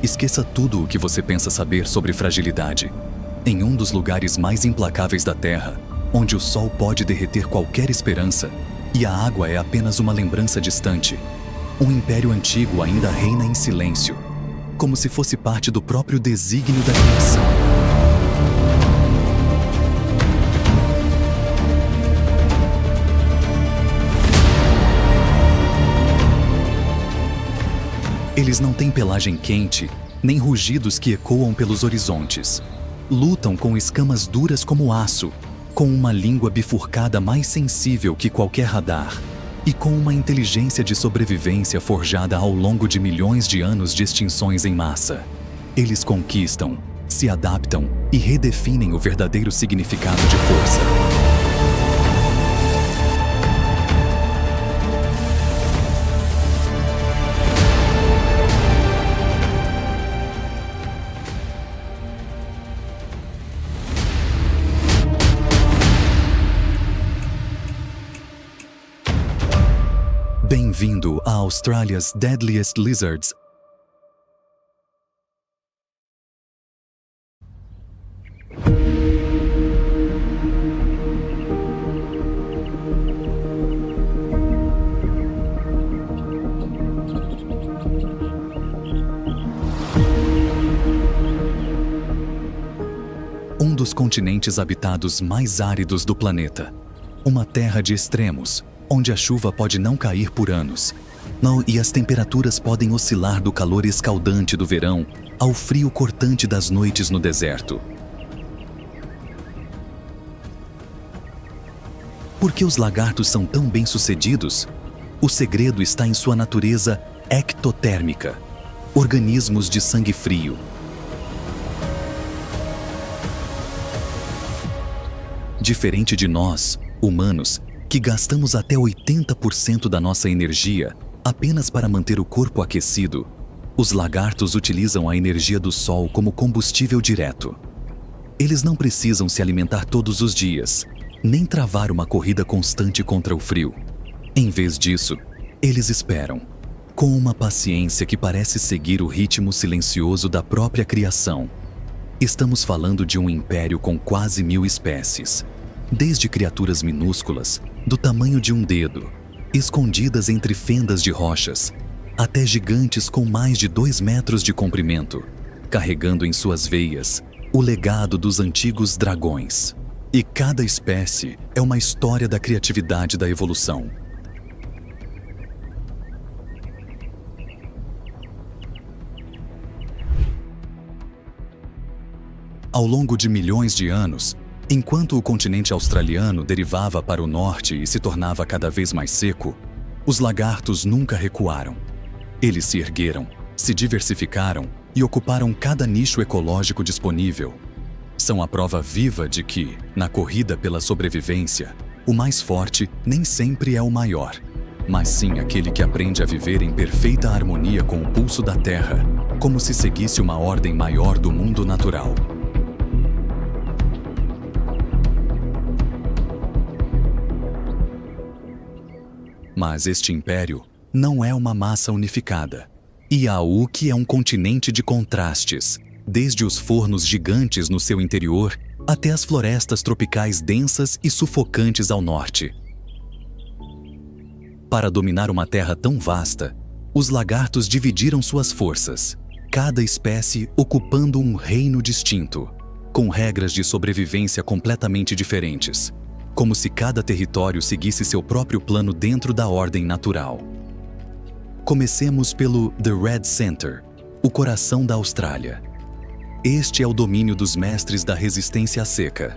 Esqueça tudo o que você pensa saber sobre fragilidade. Em um dos lugares mais implacáveis da Terra, onde o sol pode derreter qualquer esperança e a água é apenas uma lembrança distante, um império antigo ainda reina em silêncio, como se fosse parte do próprio desígnio da criação. Eles não têm pelagem quente, nem rugidos que ecoam pelos horizontes. Lutam com escamas duras como aço, com uma língua bifurcada mais sensível que qualquer radar, e com uma inteligência de sobrevivência forjada ao longo de milhões de anos de extinções em massa. Eles conquistam, se adaptam e redefinem o verdadeiro significado de força. Bem-vindo a Australia's Deadliest Lizards. Um dos continentes habitados mais áridos do planeta. Uma terra de extremos, onde a chuva pode não cair por anos. E as temperaturas podem oscilar do calor escaldante do verão ao frio cortante das noites no deserto. Por que os lagartos são tão bem-sucedidos? O segredo está em sua natureza ectotérmica, organismos de sangue frio. Diferente de nós, humanos, que gastamos até 80% da nossa energia apenas para manter o corpo aquecido, os lagartos utilizam a energia do sol como combustível direto. Eles não precisam se alimentar todos os dias, nem travar uma corrida constante contra o frio. Em vez disso, eles esperam, com uma paciência que parece seguir o ritmo silencioso da própria criação. Estamos falando de um império com quase 1000 espécies, desde criaturas minúsculas, do tamanho de um dedo, escondidas entre fendas de rochas, até gigantes com mais de 2 metros de comprimento, carregando em suas veias o legado dos antigos dragões. E cada espécie é uma história da criatividade da evolução. Ao longo de milhões de anos, enquanto o continente australiano derivava para o norte e se tornava cada vez mais seco, os lagartos nunca recuaram. Eles se ergueram, se diversificaram e ocuparam cada nicho ecológico disponível. São a prova viva de que, na corrida pela sobrevivência, o mais forte nem sempre é o maior, mas sim aquele que aprende a viver em perfeita harmonia com o pulso da Terra, como se seguisse uma ordem maior do mundo natural. Mas este império não é uma massa unificada. Iauk é um continente de contrastes, desde os fornos gigantes no seu interior até as florestas tropicais densas e sufocantes ao norte. Para dominar uma terra tão vasta, os lagartos dividiram suas forças, cada espécie ocupando um reino distinto, com regras de sobrevivência completamente diferentes, como se cada território seguisse seu próprio plano dentro da ordem natural. Comecemos pelo The Red Center, o coração da Austrália. Este é o domínio dos mestres da resistência à seca.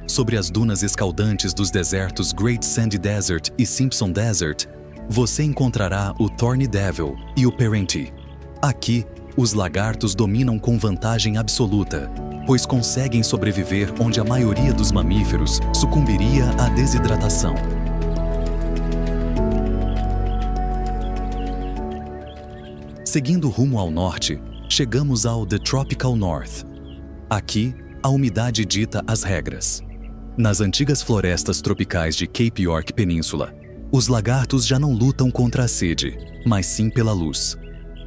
Sobre as dunas escaldantes dos desertos Great Sandy Desert e Simpson Desert, você encontrará o Thorny Devil e o Perenti. Aqui, os lagartos dominam com vantagem absoluta, pois conseguem sobreviver onde a maioria dos mamíferos sucumbiria à desidratação. Seguindo rumo ao norte, chegamos ao The Tropical North. Aqui, a umidade dita as regras. Nas antigas florestas tropicais de Cape York Península, os lagartos já não lutam contra a sede, mas sim pela luz.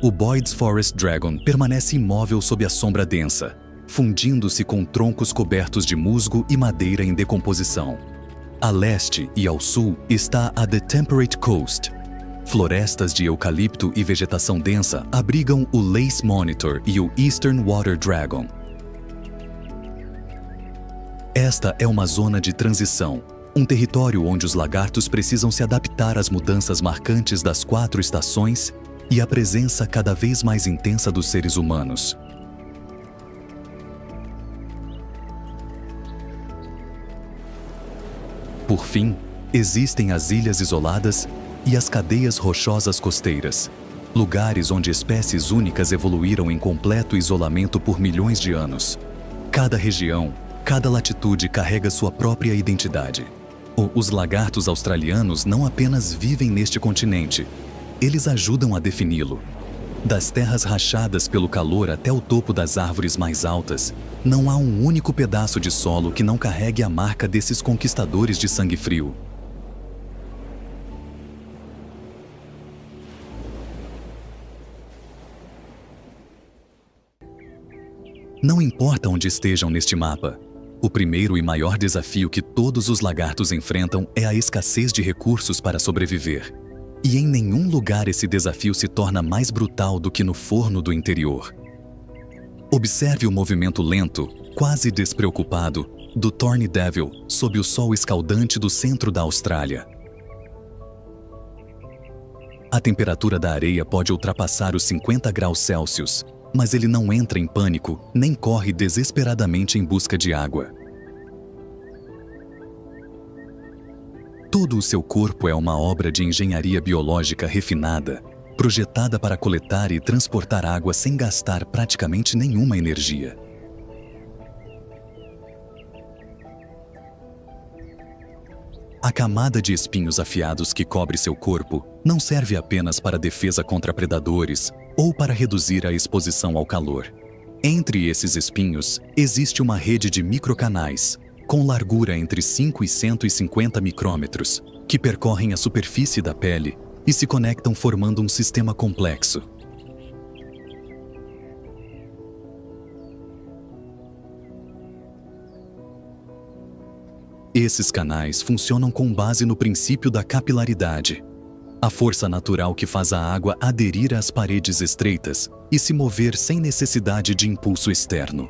O Boyd's Forest Dragon permanece imóvel sob a sombra densa, fundindo-se com troncos cobertos de musgo e madeira em decomposição. A leste e ao sul está a The Temperate Coast. Florestas de eucalipto e vegetação densa abrigam o Lace Monitor e o Eastern Water Dragon. Esta é uma zona de transição, um território onde os lagartos precisam se adaptar às mudanças marcantes das 4 estações e à presença cada vez mais intensa dos seres humanos. Por fim, existem as ilhas isoladas e as cadeias rochosas costeiras, lugares onde espécies únicas evoluíram em completo isolamento por milhões de anos. Cada região, cada latitude carrega sua própria identidade. Os lagartos australianos não apenas vivem neste continente, eles ajudam a defini-lo. Das terras rachadas pelo calor até o topo das árvores mais altas, não há um único pedaço de solo que não carregue a marca desses conquistadores de sangue frio. Não importa onde estejam neste mapa, o primeiro e maior desafio que todos os lagartos enfrentam é a escassez de recursos para sobreviver. E em nenhum lugar esse desafio se torna mais brutal do que no forno do interior. Observe o movimento lento, quase despreocupado, do Thorny Devil sob o sol escaldante do centro da Austrália. A temperatura da areia pode ultrapassar os 50 graus Celsius, mas ele não entra em pânico nem corre desesperadamente em busca de água. Todo o seu corpo é uma obra de engenharia biológica refinada, projetada para coletar e transportar água sem gastar praticamente nenhuma energia. A camada de espinhos afiados que cobre seu corpo não serve apenas para defesa contra predadores ou para reduzir a exposição ao calor. Entre esses espinhos, existe uma rede de microcanais, com largura entre 5 e 150 micrômetros, que percorrem a superfície da pele e se conectam formando um sistema complexo. Esses canais funcionam com base no princípio da capilaridade, a força natural que faz a água aderir às paredes estreitas e se mover sem necessidade de impulso externo.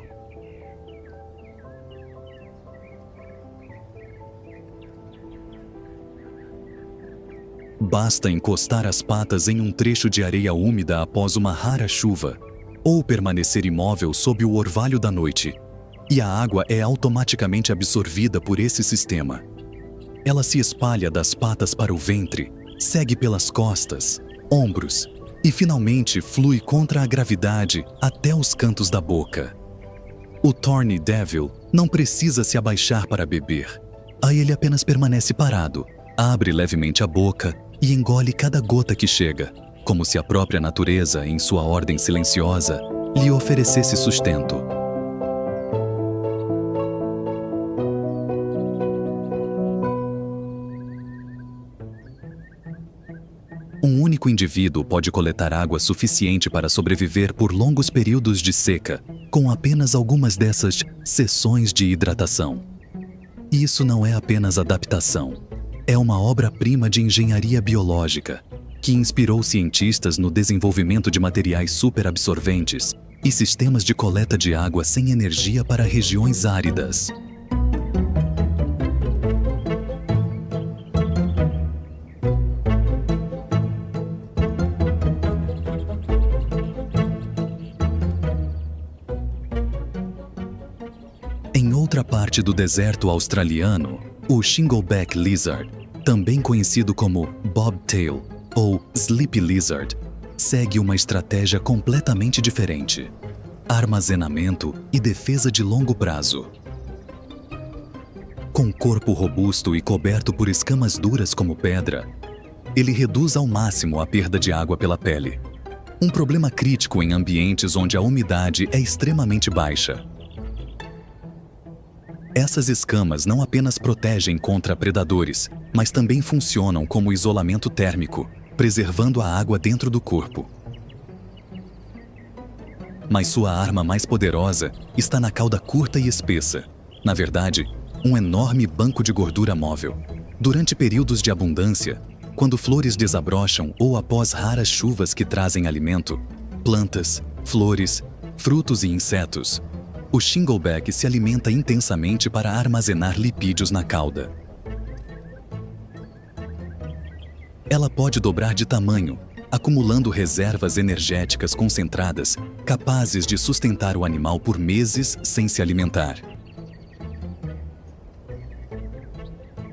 Basta encostar as patas em um trecho de areia úmida após uma rara chuva, ou permanecer imóvel sob o orvalho da noite, e a água é automaticamente absorvida por esse sistema. Ela se espalha das patas para o ventre, segue pelas costas, ombros e finalmente flui contra a gravidade até os cantos da boca. O Thorny Devil não precisa se abaixar para beber. Aí ele apenas permanece parado, abre levemente a boca e engole cada gota que chega, como se a própria natureza, em sua ordem silenciosa, lhe oferecesse sustento. Um único indivíduo pode coletar água suficiente para sobreviver por longos períodos de seca, com apenas algumas dessas sessões de hidratação. E isso não é apenas adaptação. É uma obra-prima de engenharia biológica, que inspirou cientistas no desenvolvimento de materiais superabsorventes e sistemas de coleta de água sem energia para regiões áridas. Em outra parte do deserto australiano, o Shingleback Lizard, também conhecido como Bobtail ou Sleepy Lizard, segue uma estratégia completamente diferente: armazenamento e defesa de longo prazo. Com corpo robusto e coberto por escamas duras como pedra, ele reduz ao máximo a perda de água pela pele, um problema crítico em ambientes onde a umidade é extremamente baixa. Essas escamas não apenas protegem contra predadores, mas também funcionam como isolamento térmico, preservando a água dentro do corpo. Mas sua arma mais poderosa está na cauda curta e espessa. Na verdade, um enorme banco de gordura móvel. Durante períodos de abundância, quando flores desabrocham ou após raras chuvas que trazem alimento, plantas, flores, frutos e insetos, o shingleback se alimenta intensamente para armazenar lipídios na cauda. Ela pode dobrar de tamanho, acumulando reservas energéticas concentradas, capazes de sustentar o animal por meses sem se alimentar.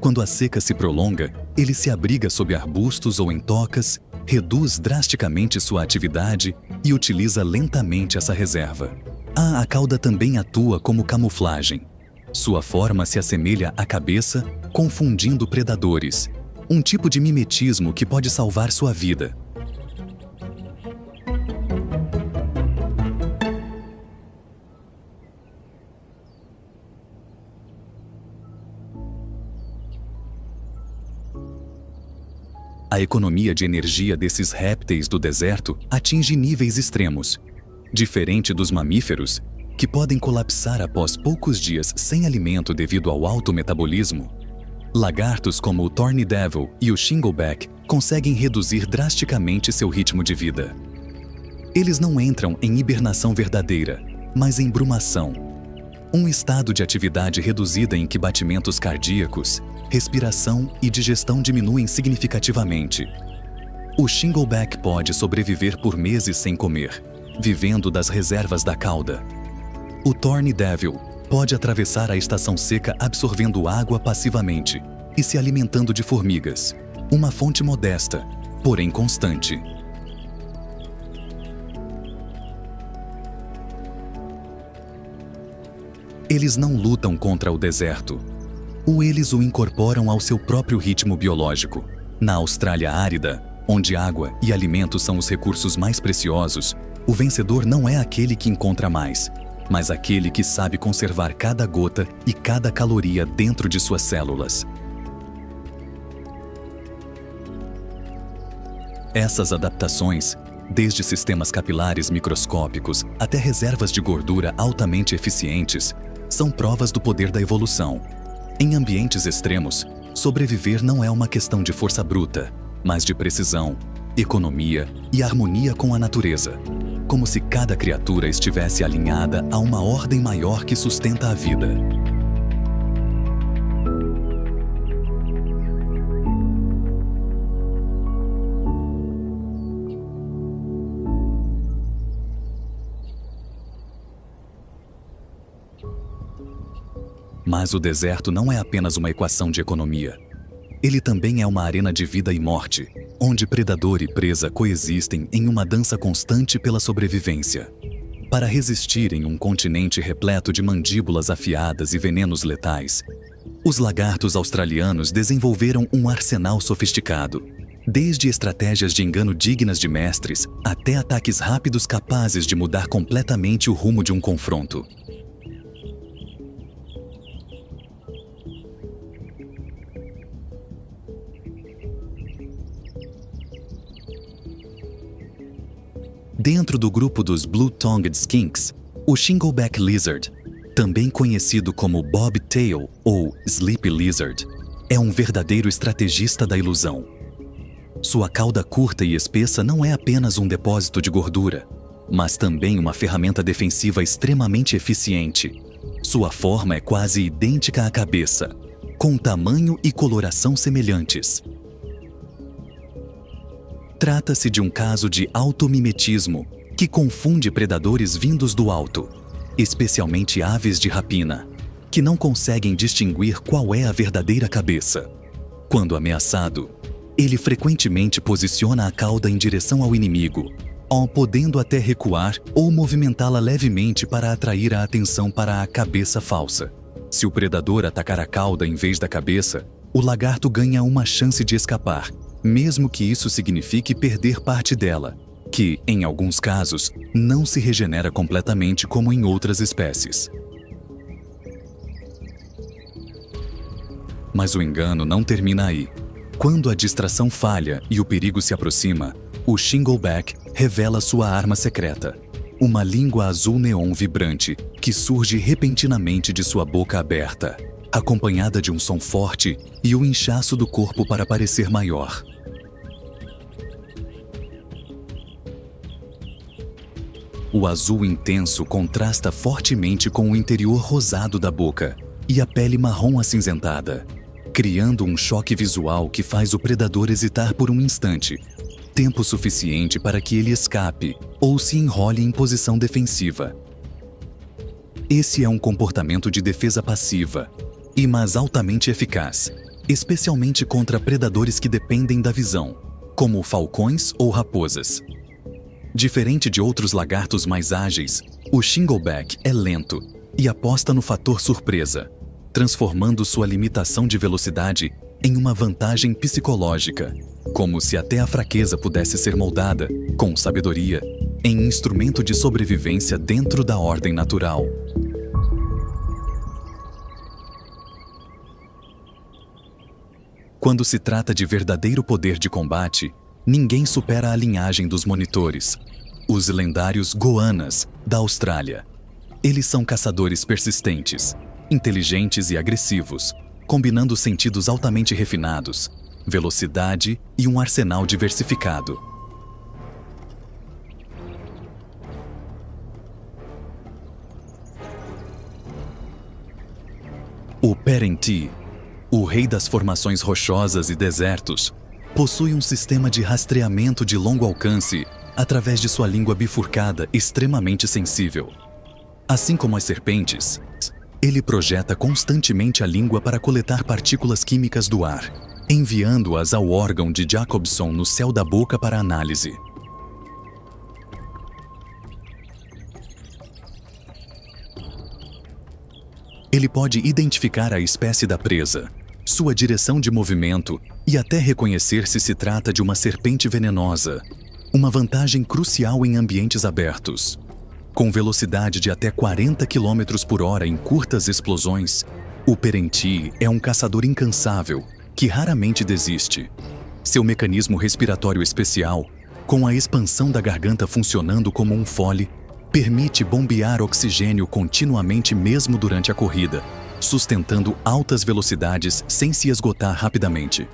Quando a seca se prolonga, ele se abriga sob arbustos ou em tocas, reduz drasticamente sua atividade e utiliza lentamente essa reserva. A cauda também atua como camuflagem. Sua forma se assemelha à cabeça, confundindo predadores. Um tipo de mimetismo que pode salvar sua vida. A economia de energia desses répteis do deserto atinge níveis extremos. Diferente dos mamíferos, que podem colapsar após poucos dias sem alimento devido ao alto metabolismo, lagartos como o Thorny Devil e o shingleback conseguem reduzir drasticamente seu ritmo de vida. Eles não entram em hibernação verdadeira, mas em brumação. Um estado de atividade reduzida em que batimentos cardíacos, respiração e digestão diminuem significativamente. O shingleback pode sobreviver por meses sem comer, vivendo das reservas da cauda. O Thorny Devil pode atravessar a estação seca absorvendo água passivamente e se alimentando de formigas, uma fonte modesta, porém constante. Eles não lutam contra o deserto, ou eles o incorporam ao seu próprio ritmo biológico. Na Austrália árida, onde água e alimentos são os recursos mais preciosos, o vencedor não é aquele que encontra mais, mas aquele que sabe conservar cada gota e cada caloria dentro de suas células. Essas adaptações, desde sistemas capilares microscópicos até reservas de gordura altamente eficientes, são provas do poder da evolução. Em ambientes extremos, sobreviver não é uma questão de força bruta, mas de precisão, economia e harmonia com a natureza. Como se cada criatura estivesse alinhada a uma ordem maior que sustenta a vida. Mas o deserto não é apenas uma equação de economia. Ele também é uma arena de vida e morte, onde predador e presa coexistem em uma dança constante pela sobrevivência. Para resistir em um continente repleto de mandíbulas afiadas e venenos letais, os lagartos australianos desenvolveram um arsenal sofisticado, desde estratégias de engano dignas de mestres até ataques rápidos capazes de mudar completamente o rumo de um confronto. Dentro do grupo dos Blue-Tongued Skinks, o Shingleback Lizard, também conhecido como Bobtail ou Sleepy Lizard, é um verdadeiro estrategista da ilusão. Sua cauda curta e espessa não é apenas um depósito de gordura, mas também uma ferramenta defensiva extremamente eficiente. Sua forma é quase idêntica à cabeça, com tamanho e coloração semelhantes. Trata-se de um caso de automimetismo que confunde predadores vindos do alto, especialmente aves de rapina, que não conseguem distinguir qual é a verdadeira cabeça. Quando ameaçado, ele frequentemente posiciona a cauda em direção ao inimigo, podendo até recuar ou movimentá-la levemente para atrair a atenção para a cabeça falsa. Se o predador atacar a cauda em vez da cabeça, o lagarto ganha uma chance de escapar, mesmo que isso signifique perder parte dela, que, em alguns casos, não se regenera completamente como em outras espécies. Mas o engano não termina aí. Quando a distração falha e o perigo se aproxima, o Shingleback revela sua arma secreta. uma língua azul neon vibrante que surge repentinamente de sua boca aberta, acompanhada de um som forte e o inchaço do corpo para parecer maior. O azul intenso contrasta fortemente com o interior rosado da boca e a pele marrom acinzentada, criando um choque visual que faz o predador hesitar por um instante, tempo suficiente para que ele escape ou se enrole em posição defensiva. Esse é um comportamento de defesa passiva, mas altamente eficaz, especialmente contra predadores que dependem da visão, como falcões ou raposas. Diferente de outros lagartos mais ágeis, o shingleback é lento e aposta no fator surpresa, transformando sua limitação de velocidade em uma vantagem psicológica, como se até a fraqueza pudesse ser moldada, com sabedoria, em instrumento de sobrevivência dentro da ordem natural. Quando se trata de verdadeiro poder de combate, ninguém supera a linhagem dos monitores, os lendários goanas da Austrália. Eles são caçadores persistentes, inteligentes e agressivos, combinando sentidos altamente refinados, velocidade e um arsenal diversificado. O Perenti, o rei das formações rochosas e desertos, possui um sistema de rastreamento de longo alcance através de sua língua bifurcada extremamente sensível. Assim como as serpentes, ele projeta constantemente a língua para coletar partículas químicas do ar, enviando-as ao órgão de Jacobson no céu da boca para análise. Ele pode identificar a espécie da presa, sua direção de movimento e até reconhecer se se trata de uma serpente venenosa, uma vantagem crucial em ambientes abertos. Com velocidade de até 40 km por hora em curtas explosões, o Perenti é um caçador incansável que raramente desiste. Seu mecanismo respiratório especial, com a expansão da garganta funcionando como um fole, permite bombear oxigênio continuamente mesmo durante a corrida, sustentando altas velocidades sem se esgotar rapidamente.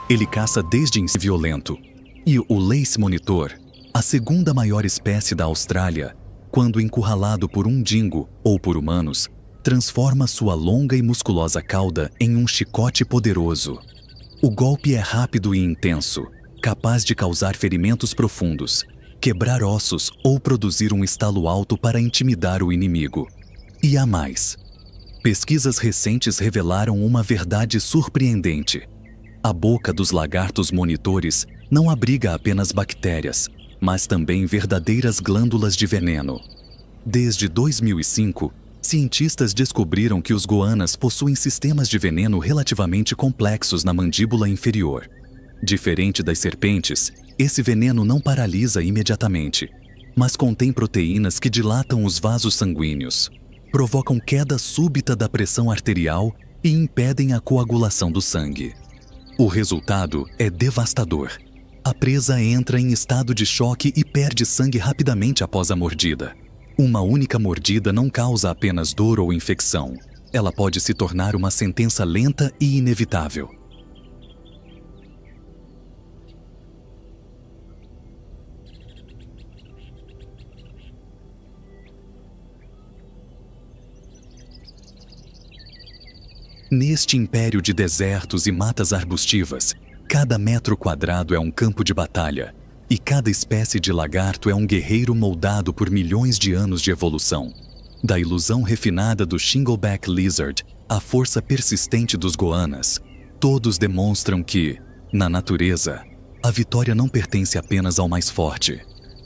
Ele caça desde violento. E o Lace Monitor, a segunda maior espécie da Austrália, quando encurralado por um dingo ou por humanos, transforma sua longa e musculosa cauda em um chicote poderoso. O golpe é rápido e intenso, capaz de causar ferimentos profundos, quebrar ossos ou produzir um estalo alto para intimidar o inimigo. E há mais. Pesquisas recentes revelaram uma verdade surpreendente. A boca dos lagartos monitores não abriga apenas bactérias, mas também verdadeiras glândulas de veneno. Desde 2005, cientistas descobriram que os goanas possuem sistemas de veneno relativamente complexos na mandíbula inferior. Diferente das serpentes, esse veneno não paralisa imediatamente, mas contém proteínas que dilatam os vasos sanguíneos, provocam queda súbita da pressão arterial e impedem a coagulação do sangue. O resultado é devastador. A presa entra em estado de choque e perde sangue rapidamente após a mordida. Uma única mordida não causa apenas dor ou infecção. Ela pode se tornar uma sentença lenta e inevitável. Neste império de desertos e matas arbustivas, cada metro quadrado é um campo de batalha, e cada espécie de lagarto é um guerreiro moldado por milhões de anos de evolução. Da ilusão refinada do Shingleback Lizard à força persistente dos goanas, todos demonstram que, na natureza, a vitória não pertence apenas ao mais forte,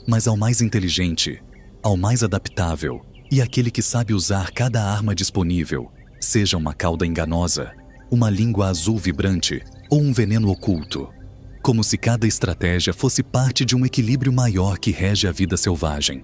mas ao mais inteligente, ao mais adaptável e àquele que sabe usar cada arma disponível, seja uma cauda enganosa, uma língua azul vibrante ou um veneno oculto, como se cada estratégia fosse parte de um equilíbrio maior que rege a vida selvagem.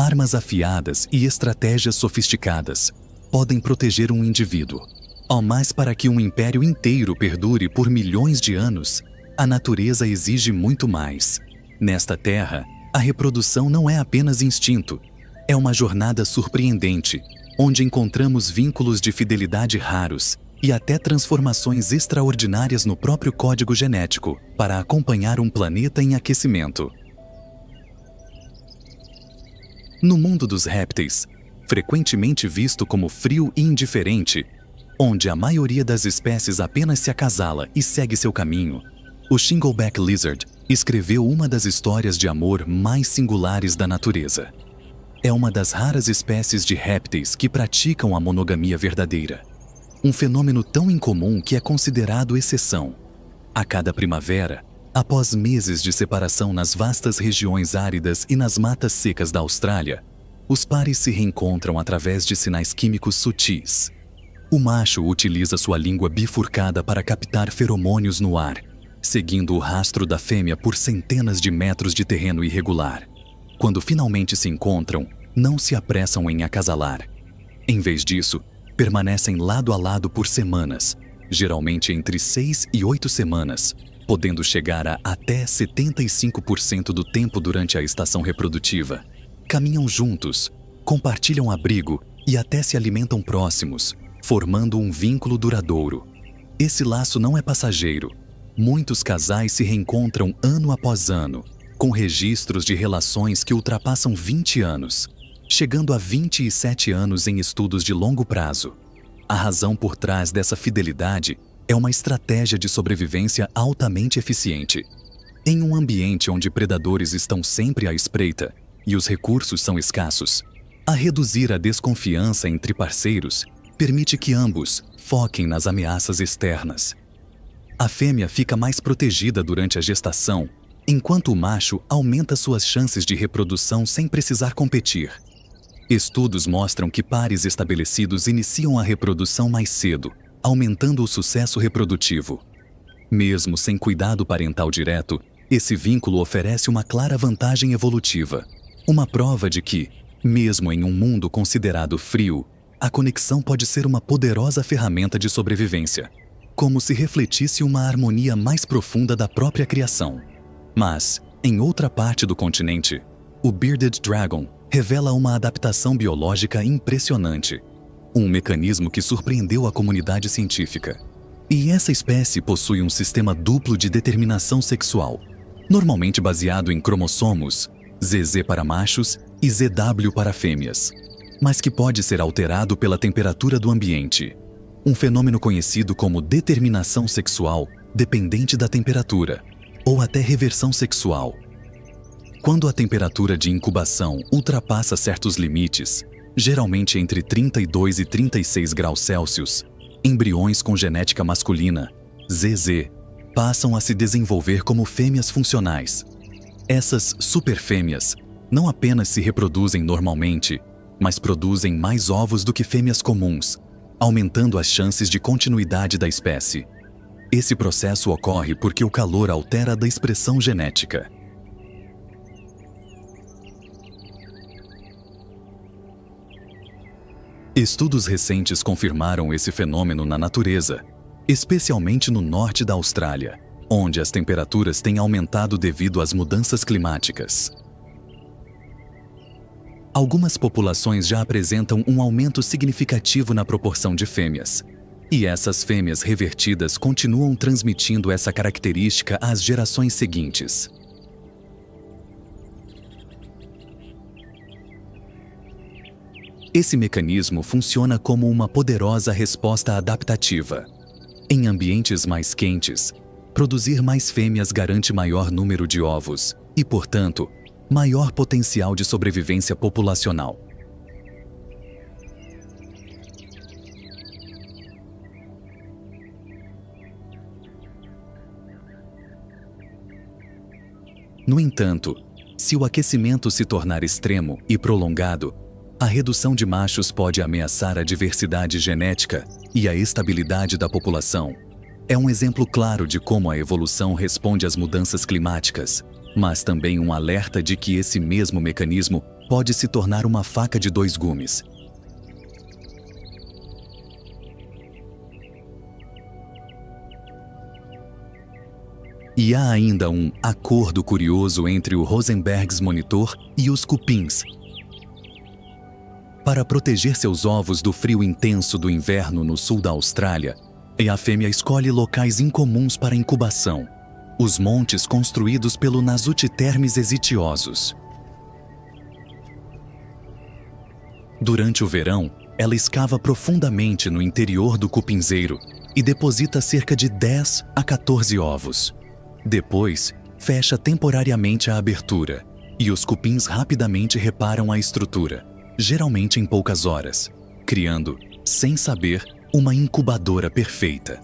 armas afiadas e estratégias sofisticadas podem proteger um indivíduo. Ao mais, para que um império inteiro perdure por milhões de anos, a natureza exige muito mais. Nesta terra, a reprodução não é apenas instinto, é uma jornada surpreendente, onde encontramos vínculos de fidelidade raros e até transformações extraordinárias no próprio código genético para acompanhar um planeta em aquecimento. No mundo dos répteis, frequentemente visto como frio e indiferente, onde a maioria das espécies apenas se acasala e segue seu caminho, o Shingleback Lizard escreveu uma das histórias de amor mais singulares da natureza. É uma das raras espécies de répteis que praticam a monogamia verdadeira. Um fenômeno tão incomum que é considerado exceção. A cada primavera, após meses de separação nas vastas regiões áridas e nas matas secas da Austrália, os pares se reencontram através de sinais químicos sutis. O macho utiliza sua língua bifurcada para captar feromônios no ar, seguindo o rastro da fêmea por centenas de metros de terreno irregular. Quando finalmente se encontram, não se apressam em acasalar. Em vez disso, permanecem lado a lado por semanas, geralmente entre 6 e 8 semanas, podendo chegar a até 75% do tempo durante a estação reprodutiva. Caminham juntos, compartilham abrigo e até se alimentam próximos, formando um vínculo duradouro. Esse laço não é passageiro. Muitos casais se reencontram ano após ano, com registros de relações que ultrapassam 20 anos, chegando a 27 anos em estudos de longo prazo. A razão por trás dessa fidelidade é uma estratégia de sobrevivência altamente eficiente. Em um ambiente onde predadores estão sempre à espreita e os recursos são escassos, a reduzir a desconfiança entre parceiros permite que ambos foquem nas ameaças externas. A fêmea fica mais protegida durante a gestação, enquanto o macho aumenta suas chances de reprodução sem precisar competir. Estudos mostram que pares estabelecidos iniciam a reprodução mais cedo, aumentando o sucesso reprodutivo. Mesmo sem cuidado parental direto, esse vínculo oferece uma clara vantagem evolutiva, uma prova de que, mesmo em um mundo considerado frio, a conexão pode ser uma poderosa ferramenta de sobrevivência, como se refletisse uma harmonia mais profunda da própria criação. Mas, em outra parte do continente, o Bearded Dragon revela uma adaptação biológica impressionante, um mecanismo que surpreendeu a comunidade científica. E essa espécie possui um sistema duplo de determinação sexual, normalmente baseado em cromossomos ZZ para machos e ZW para fêmeas, mas que pode ser alterado pela temperatura do ambiente, um fenômeno conhecido como determinação sexual dependente da temperatura, ou até reversão sexual. Quando a temperatura de incubação ultrapassa certos limites, geralmente entre 32 e 36 graus Celsius, embriões com genética masculina, ZZ, passam a se desenvolver como fêmeas funcionais. Essas superfêmeas não apenas se reproduzem normalmente, mas produzem mais ovos do que fêmeas comuns, aumentando as chances de continuidade da espécie. Esse processo ocorre porque o calor altera a expressão genética. Estudos recentes confirmaram esse fenômeno na natureza, especialmente no norte da Austrália, onde as temperaturas têm aumentado devido às mudanças climáticas. Algumas populações já apresentam um aumento significativo na proporção de fêmeas, e essas fêmeas revertidas continuam transmitindo essa característica às gerações seguintes. Esse mecanismo funciona como uma poderosa resposta adaptativa. Em ambientes mais quentes, produzir mais fêmeas garante maior número de ovos e, portanto, maior potencial de sobrevivência populacional. No entanto, se o aquecimento se tornar extremo e prolongado, a redução de machos pode ameaçar a diversidade genética e a estabilidade da população. É um exemplo claro de como a evolução responde às mudanças climáticas, mas também um alerta de que esse mesmo mecanismo pode se tornar uma faca de dois gumes. E há ainda um acordo curioso entre o Rosenberg's Monitor e os cupins. Para proteger seus ovos do frio intenso do inverno no sul da Austrália, a fêmea escolhe locais incomuns para incubação, os montes construídos pelo Nasutitermes exitiosus. Durante o verão, ela escava profundamente no interior do cupinzeiro e deposita cerca de 10 a 14 ovos. Depois, fecha temporariamente a abertura e os cupins rapidamente reparam a estrutura, geralmente em poucas horas, criando, sem saber, uma incubadora perfeita.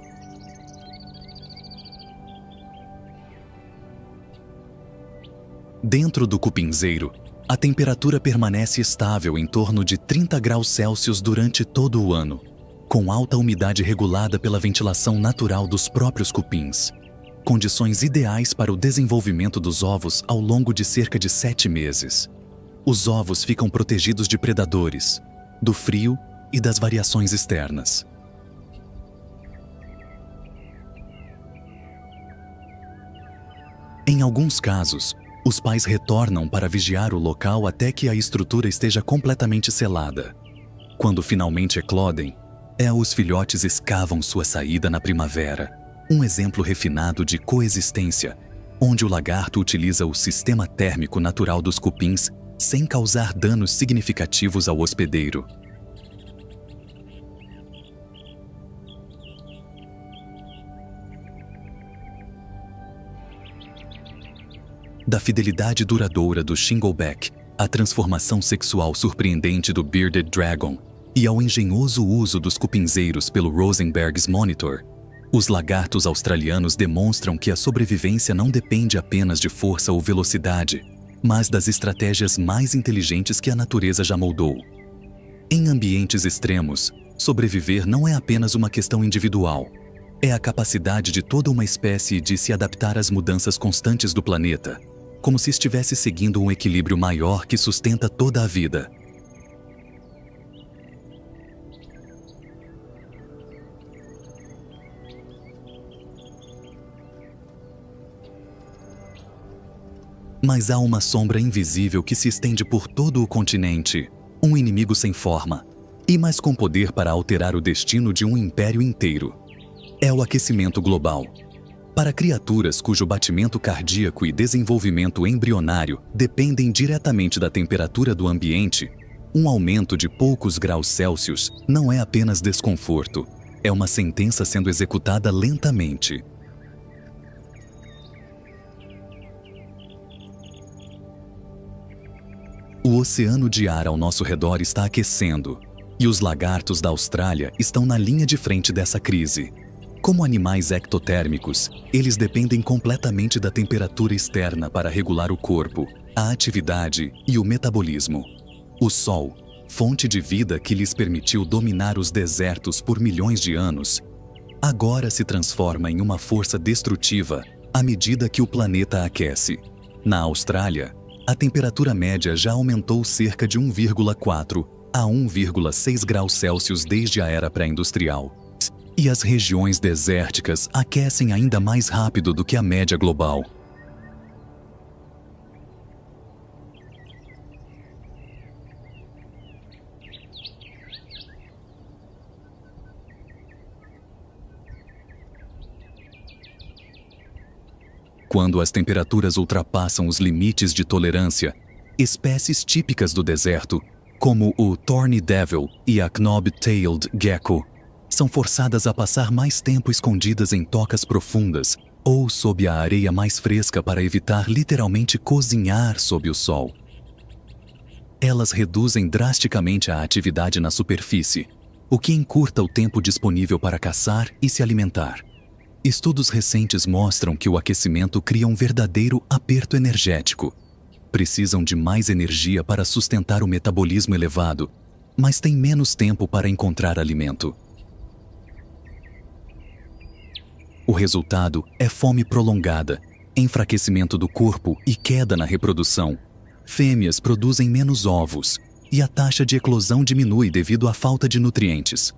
Dentro do cupinzeiro, a temperatura permanece estável em torno de 30 graus Celsius durante todo o ano, com alta umidade regulada pela ventilação natural dos próprios cupins. Condições ideais para o desenvolvimento dos ovos ao longo de cerca de 7 meses. Os ovos ficam protegidos de predadores, do frio e das variações externas. Em alguns casos, os pais retornam para vigiar o local até que a estrutura esteja completamente selada. Quando finalmente eclodem, os filhotes escavam sua saída na primavera. Um exemplo refinado de coexistência, onde o lagarto utiliza o sistema térmico natural dos cupins sem causar danos significativos ao hospedeiro. Da fidelidade duradoura do Shingleback à transformação sexual surpreendente do Bearded Dragon e ao engenhoso uso dos cupinzeiros pelo Rosenberg's Monitor, os lagartos australianos demonstram que a sobrevivência não depende apenas de força ou velocidade, mas das estratégias mais inteligentes que a natureza já moldou. Em ambientes extremos, sobreviver não é apenas uma questão individual. É a capacidade de toda uma espécie de se adaptar às mudanças constantes do planeta, como se estivesse seguindo um equilíbrio maior que sustenta toda a vida. Mas há uma sombra invisível que se estende por todo o continente, um inimigo sem forma, e mas com poder para alterar o destino de um império inteiro. É o aquecimento global. Para criaturas cujo batimento cardíaco e desenvolvimento embrionário dependem diretamente da temperatura do ambiente, um aumento de poucos graus Celsius não é apenas desconforto, é uma sentença sendo executada lentamente. O oceano de ar ao nosso redor está aquecendo, e os lagartos da Austrália estão na linha de frente dessa crise. Como animais ectotérmicos, eles dependem completamente da temperatura externa para regular o corpo, a atividade e o metabolismo. O Sol, fonte de vida que lhes permitiu dominar os desertos por milhões de anos, agora se transforma em uma força destrutiva à medida que o planeta aquece. Na Austrália, a temperatura média já aumentou cerca de 1,4 a 1,6 graus Celsius desde a era pré-industrial. E as regiões desérticas aquecem ainda mais rápido do que a média global. Quando as temperaturas ultrapassam os limites de tolerância, espécies típicas do deserto, como o Thorny Devil e a Knob-tailed Gecko, são forçadas a passar mais tempo escondidas em tocas profundas ou sob a areia mais fresca para evitar literalmente cozinhar sob o sol. Elas reduzem drasticamente a atividade na superfície, o que encurta o tempo disponível para caçar e se alimentar. Estudos recentes mostram que o aquecimento cria um verdadeiro aperto energético. Precisam de mais energia para sustentar o metabolismo elevado, mas têm menos tempo para encontrar alimento. O resultado é fome prolongada, enfraquecimento do corpo e queda na reprodução, Fêmeas produzem menos ovos e a taxa de eclosão diminui devido à falta de nutrientes.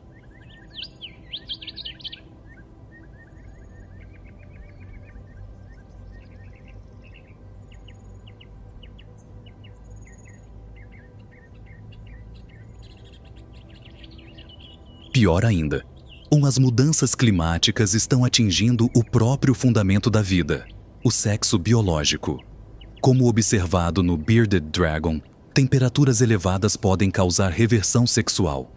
Pior ainda, as mudanças climáticas estão atingindo o próprio fundamento da vida, o sexo biológico. Como observado no Bearded Dragon, temperaturas elevadas podem causar reversão sexual.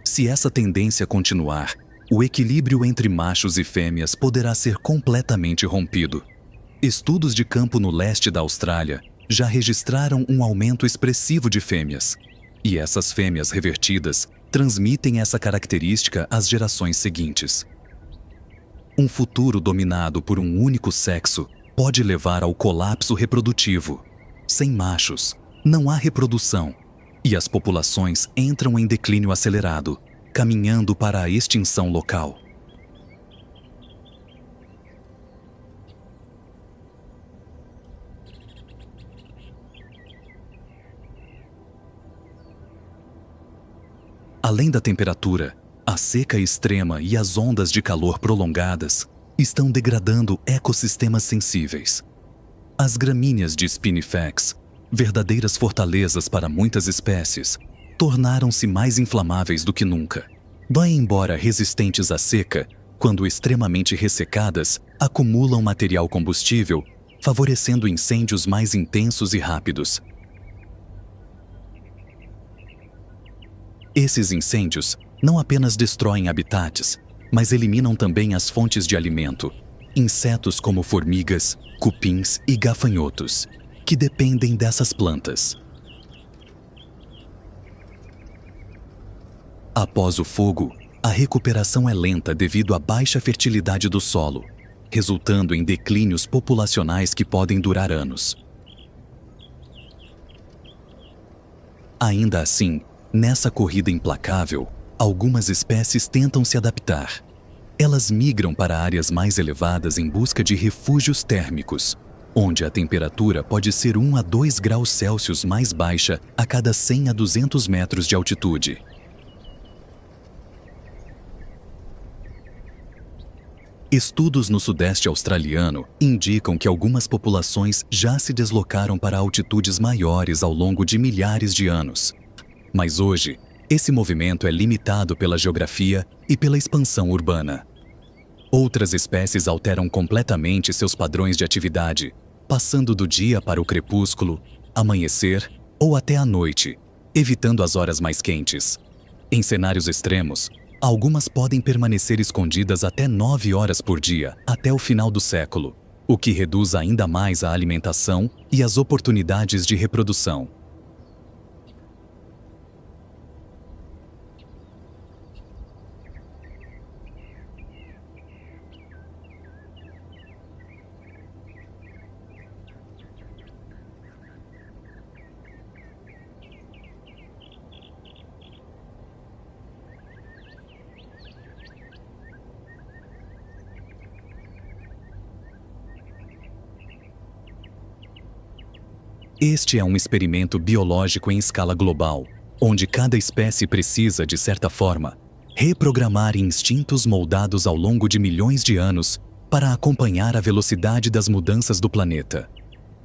Se essa tendência continuar, o equilíbrio entre machos e fêmeas poderá ser completamente rompido. Estudos de campo no leste da Austrália já registraram um aumento expressivo de fêmeas. E essas fêmeas revertidas transmitem essa característica às gerações seguintes. Um futuro dominado por um único sexo pode levar ao colapso reprodutivo. Sem machos, não há reprodução, e as populações entram em declínio acelerado, caminhando para a extinção local. Além da temperatura, a seca extrema e as ondas de calor prolongadas estão degradando ecossistemas sensíveis. As gramíneas de Spinifex, verdadeiras fortalezas para muitas espécies, tornaram-se mais inflamáveis do que nunca. Embora resistentes à seca, quando extremamente ressecadas, acumulam material combustível, favorecendo incêndios mais intensos e rápidos. Esses incêndios não apenas destroem habitats, mas eliminam também as fontes de alimento, insetos como formigas, cupins e gafanhotos, que dependem dessas plantas. Após o fogo, a recuperação é lenta devido à baixa fertilidade do solo, resultando em declínios populacionais que podem durar anos. Ainda assim, nessa corrida implacável, algumas espécies tentam se adaptar. Elas migram para áreas mais elevadas em busca de refúgios térmicos, onde a temperatura pode ser 1 a 2 graus Celsius mais baixa a cada 100 a 200 metros de altitude. Estudos no sudeste australiano indicam que algumas populações já se deslocaram para altitudes maiores ao longo de milhares de anos. Mas hoje, esse movimento é limitado pela geografia e pela expansão urbana. Outras espécies alteram completamente seus padrões de atividade, passando do dia para o crepúsculo, amanhecer ou até a noite, evitando as horas mais quentes. Em cenários extremos, algumas podem permanecer escondidas até 9 horas por dia, até o final do século, o que reduz ainda mais a alimentação e as oportunidades de reprodução. Este é um experimento biológico em escala global, onde cada espécie precisa, de certa forma, reprogramar instintos moldados ao longo de milhões de anos para acompanhar a velocidade das mudanças do planeta.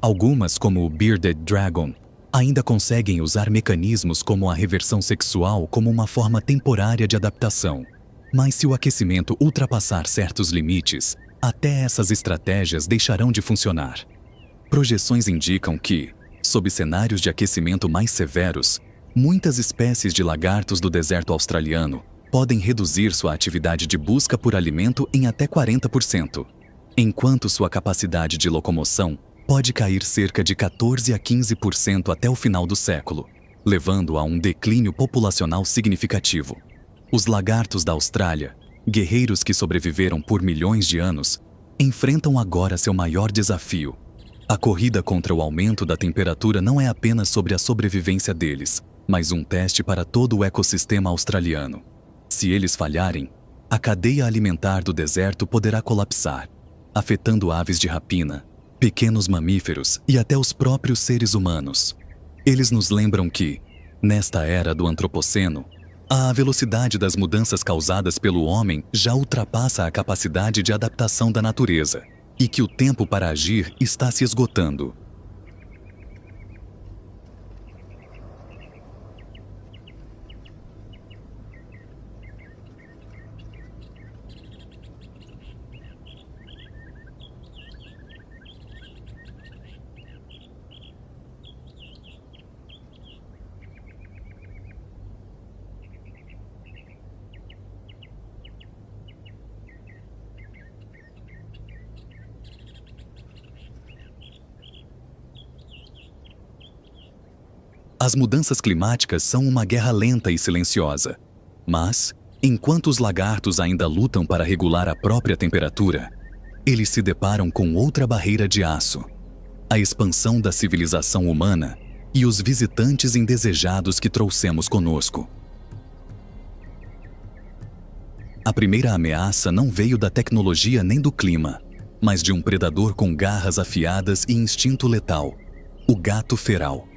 Algumas, como o Bearded Dragon, ainda conseguem usar mecanismos como a reversão sexual como uma forma temporária de adaptação. Mas se o aquecimento ultrapassar certos limites, até essas estratégias deixarão de funcionar. Projeções indicam que, sob cenários de aquecimento mais severos, muitas espécies de lagartos do deserto australiano podem reduzir sua atividade de busca por alimento em até 40%, enquanto sua capacidade de locomoção pode cair cerca de 14 a 15% até o final do século, levando a um declínio populacional significativo. Os lagartos da Austrália, guerreiros que sobreviveram por milhões de anos, enfrentam agora seu maior desafio. A corrida contra o aumento da temperatura não é apenas sobre a sobrevivência deles, mas um teste para todo o ecossistema australiano. Se eles falharem, a cadeia alimentar do deserto poderá colapsar, afetando aves de rapina, pequenos mamíferos e até os próprios seres humanos. Eles nos lembram que, nesta era do antropoceno, a velocidade das mudanças causadas pelo homem já ultrapassa a capacidade de adaptação da natureza e que o tempo para agir está se esgotando. As mudanças climáticas são uma guerra lenta e silenciosa. Mas, enquanto os lagartos ainda lutam para regular a própria temperatura, eles se deparam com outra barreira de aço: a expansão da civilização humana e os visitantes indesejados que trouxemos conosco. A primeira ameaça não veio da tecnologia nem do clima, mas de um predador com garras afiadas e instinto letal: o gato feral.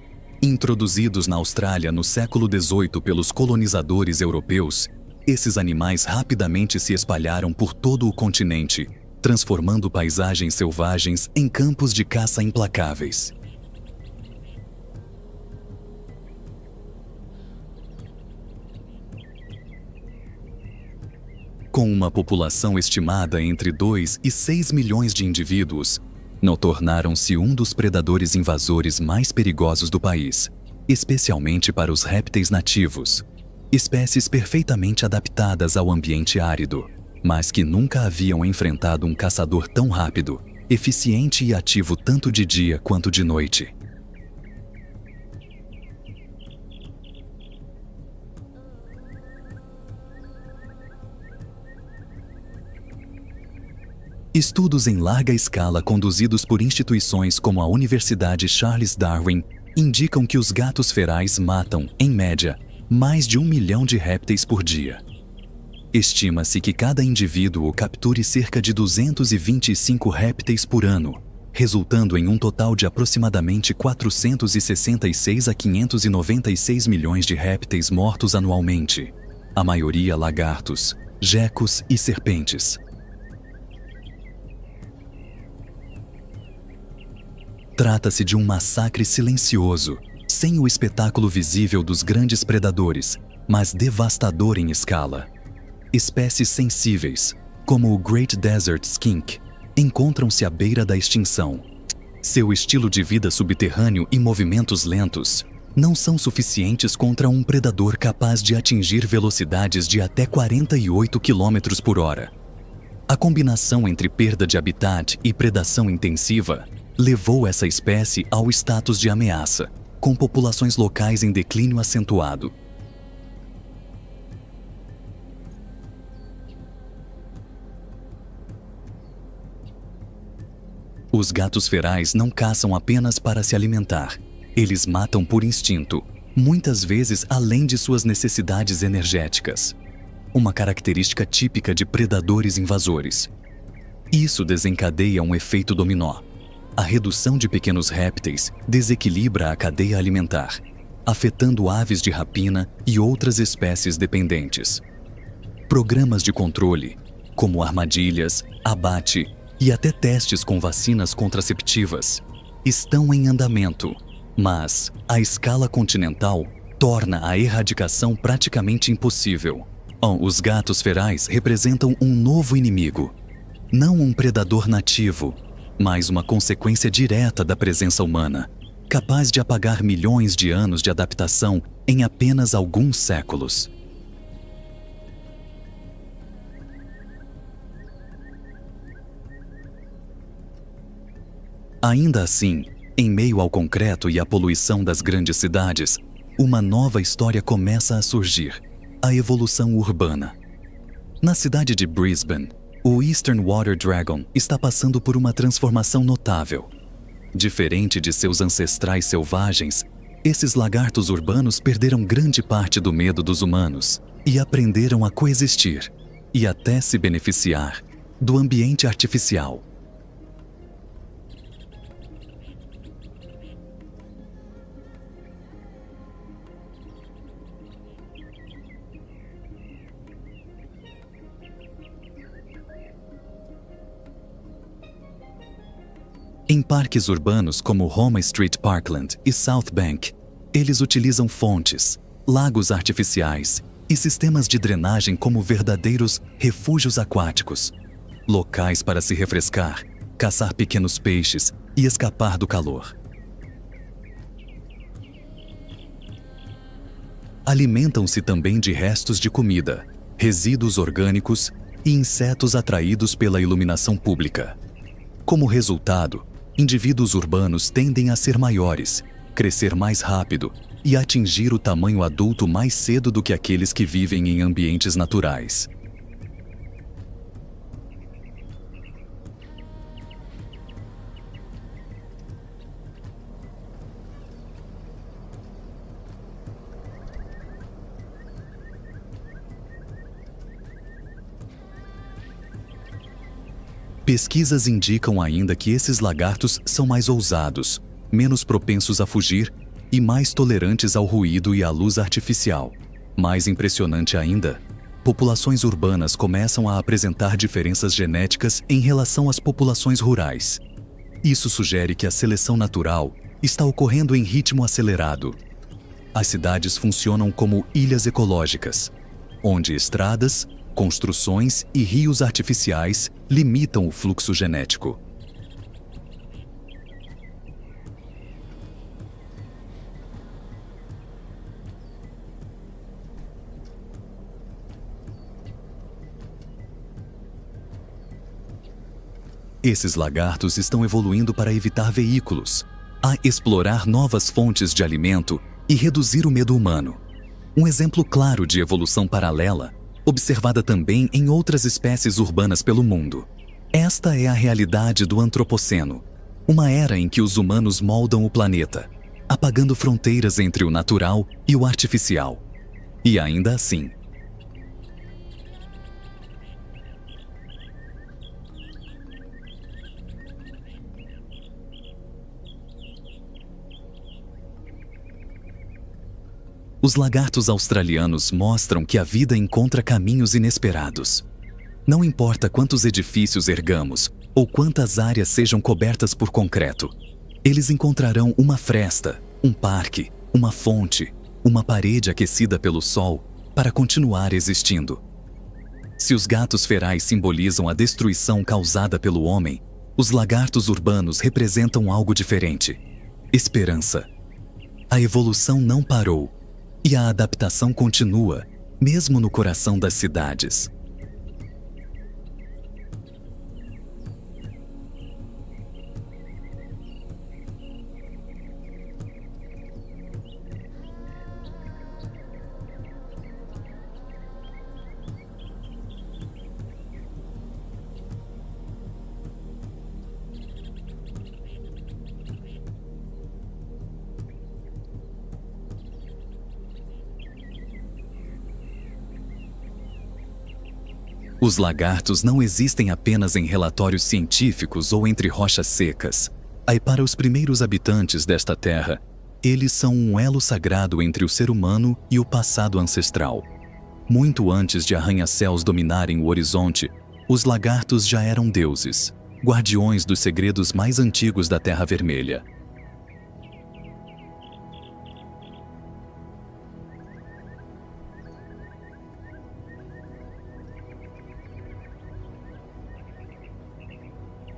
Introduzidos na Austrália no século XVIII pelos colonizadores europeus, esses animais rapidamente se espalharam por todo o continente, transformando paisagens selvagens em campos de caça implacáveis. Com uma população estimada entre 2 e 6 milhões de indivíduos, não tornaram-se um dos predadores invasores mais perigosos do país, especialmente para os répteis nativos, espécies perfeitamente adaptadas ao ambiente árido, mas que nunca haviam enfrentado um caçador tão rápido, eficiente e ativo tanto de dia quanto de noite. Estudos em larga escala conduzidos por instituições como a Universidade Charles Darwin indicam que os gatos ferais matam, em média, mais de 1 milhão de répteis por dia. Estima-se que cada indivíduo capture cerca de 225 répteis por ano, resultando em um total de aproximadamente 466 a 596 milhões de répteis mortos anualmente, a maioria lagartos, gecos e serpentes. Trata-se de um massacre silencioso, sem o espetáculo visível dos grandes predadores, mas devastador em escala. Espécies sensíveis, como o Great Desert Skink, encontram-se à beira da extinção. Seu estilo de vida subterrâneo e movimentos lentos não são suficientes contra um predador capaz de atingir velocidades de até 48 km por hora. A combinação entre perda de habitat e predação intensiva levou essa espécie ao status de ameaça, com populações locais em declínio acentuado. Os gatos ferais não caçam apenas para se alimentar. Eles matam por instinto, muitas vezes além de suas necessidades energéticas. Uma característica típica de predadores invasores. Isso desencadeia um efeito dominó. A redução de pequenos répteis desequilibra a cadeia alimentar, afetando aves de rapina e outras espécies dependentes. Programas de controle, como armadilhas, abate e até testes com vacinas contraceptivas, estão em andamento, mas a escala continental torna a erradicação praticamente impossível. Os gatos ferais representam um novo inimigo, não um predador nativo, mas uma consequência direta da presença humana, capaz de apagar milhões de anos de adaptação em apenas alguns séculos. Ainda assim, em meio ao concreto e à poluição das grandes cidades, uma nova história começa a surgir: a evolução urbana. Na cidade de Brisbane, o Eastern Water Dragon está passando por uma transformação notável. Diferente de seus ancestrais selvagens, esses lagartos urbanos perderam grande parte do medo dos humanos e aprenderam a coexistir e até se beneficiar do ambiente artificial. Em parques urbanos como Homa Street Parkland e South Bank, eles utilizam fontes, lagos artificiais e sistemas de drenagem como verdadeiros refúgios aquáticos, locais para se refrescar, caçar pequenos peixes e escapar do calor. Alimentam-se também de restos de comida, resíduos orgânicos e insetos atraídos pela iluminação pública. Como resultado, indivíduos urbanos tendem a ser maiores, crescer mais rápido e atingir o tamanho adulto mais cedo do que aqueles que vivem em ambientes naturais. Pesquisas indicam ainda que esses lagartos são mais ousados, menos propensos a fugir e mais tolerantes ao ruído e à luz artificial. Mais impressionante ainda, populações urbanas começam a apresentar diferenças genéticas em relação às populações rurais. Isso sugere que a seleção natural está ocorrendo em ritmo acelerado. As cidades funcionam como ilhas ecológicas, onde estradas, construções e rios artificiais limitam o fluxo genético. Esses lagartos estão evoluindo para evitar veículos, a explorar novas fontes de alimento e reduzir o medo humano. Um exemplo claro de evolução paralela, observada também em outras espécies urbanas pelo mundo. Esta é a realidade do Antropoceno, uma era em que os humanos moldam o planeta, apagando fronteiras entre o natural e o artificial. E ainda assim, os lagartos australianos mostram que a vida encontra caminhos inesperados. Não importa quantos edifícios ergamos ou quantas áreas sejam cobertas por concreto, eles encontrarão uma fresta, um parque, uma fonte, uma parede aquecida pelo sol para continuar existindo. Se os gatos ferais simbolizam a destruição causada pelo homem, os lagartos urbanos representam algo diferente: esperança. A evolução não parou. E a adaptação continua, mesmo no coração das cidades. Os lagartos não existem apenas em relatórios científicos ou entre rochas secas. Aí, para os primeiros habitantes desta terra, eles são um elo sagrado entre o ser humano e o passado ancestral. Muito antes de arranha-céus dominarem o horizonte, os lagartos já eram deuses, guardiões dos segredos mais antigos da Terra Vermelha.